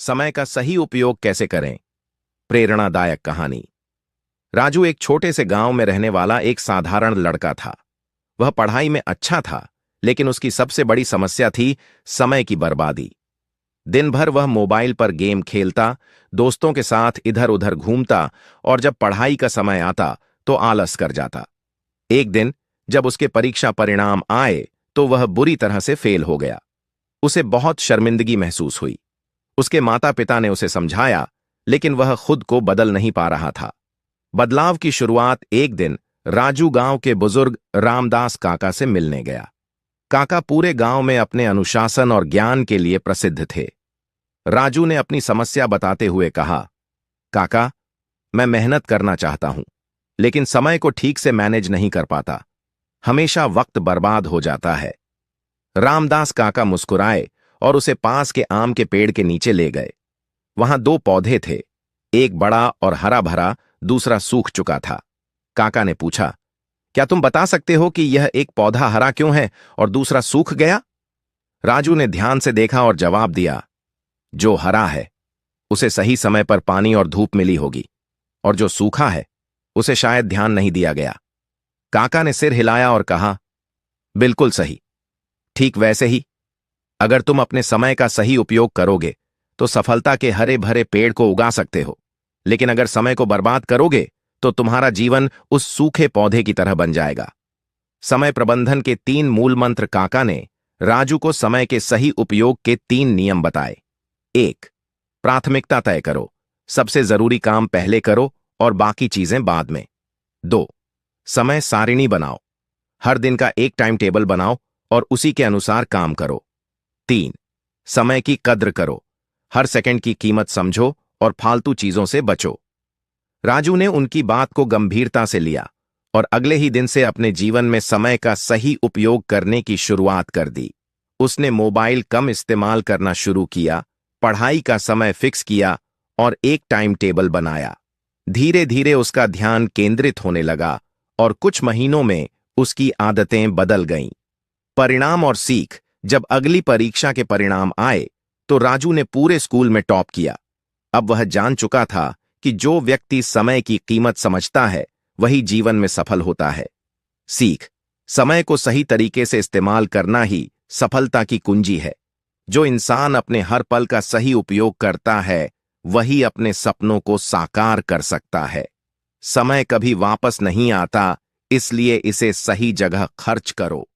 समय का सही उपयोग कैसे करें। प्रेरणादायक कहानी। राजू एक छोटे से गांव में रहने वाला एक साधारण लड़का था। वह पढ़ाई में अच्छा था, लेकिन उसकी सबसे बड़ी समस्या थी समय की बर्बादी। दिन भर वह मोबाइल पर गेम खेलता, दोस्तों के साथ इधर उधर घूमता और जब पढ़ाई का समय आता तो आलस कर जाता। एक दिन जब उसके परीक्षा परिणाम आए तो वह बुरी तरह से फेल हो गया। उसे बहुत शर्मिंदगी महसूस हुई। उसके माता पिता ने उसे समझाया, लेकिन वह खुद को बदल नहीं पा रहा था। बदलाव की शुरुआत एक दिन राजू गांव के बुजुर्ग रामदास काका से मिलने गया। काका पूरे गांव में अपने अनुशासन और ज्ञान के लिए प्रसिद्ध थे। राजू ने अपनी समस्या बताते हुए कहा, काका, मैं मेहनत करना चाहता हूं, लेकिन समय को ठीक से मैनेज नहीं कर पाता। हमेशा वक्त बर्बाद हो जाता है। रामदास काका मुस्कुराए और उसे पास के आम के पेड़ के नीचे ले गए। वहां दो पौधे थे, एक बड़ा और हरा भरा, दूसरा सूख चुका था। काका ने पूछा, क्या तुम बता सकते हो कि यह एक पौधा हरा क्यों है और दूसरा सूख गया? राजू ने ध्यान से देखा और जवाब दिया, जो हरा है उसे सही समय पर पानी और धूप मिली होगी, और जो सूखा है उसे शायद ध्यान नहीं दिया गया। काका ने सिर हिलाया और कहा, बिल्कुल सही। ठीक वैसे ही, अगर तुम अपने समय का सही उपयोग करोगे तो सफलता के हरे भरे पेड़ को उगा सकते हो, लेकिन अगर समय को बर्बाद करोगे तो तुम्हारा जीवन उस सूखे पौधे की तरह बन जाएगा। समय प्रबंधन के 3 मूल मंत्र काका ने राजू को समय के सही उपयोग के 3 नियम बताए। 1. प्राथमिकता तय करो, सबसे जरूरी काम पहले करो और बाकी चीजें बाद में। 2. समय सारिणी बनाओ, हर दिन का एक टाइम टेबल बनाओ और उसी के अनुसार काम करो। 3. समय की कद्र करो, हर सेकंड की कीमत समझो और फालतू चीजों से बचो। राजू ने उनकी बात को गंभीरता से लिया और अगले ही दिन से अपने जीवन में समय का सही उपयोग करने की शुरुआत कर दी। उसने मोबाइल कम इस्तेमाल करना शुरू किया, पढ़ाई का समय फिक्स किया और एक टाइम टेबल बनाया। धीरे धीरे उसका ध्यान केंद्रित होने लगा और कुछ महीनों में उसकी आदतें बदल गईं। परिणाम और सीख। जब अगली परीक्षा के परिणाम आए तो राजू ने पूरे स्कूल में टॉप किया। अब वह जान चुका था कि जो व्यक्ति समय की कीमत समझता है वही जीवन में सफल होता है। सीख। समय को सही तरीके से इस्तेमाल करना ही सफलता की कुंजी है। जो इंसान अपने हर पल का सही उपयोग करता है वही अपने सपनों को साकार कर सकता है। समय कभी वापस नहीं आता, इसलिए इसे सही जगह खर्च करो।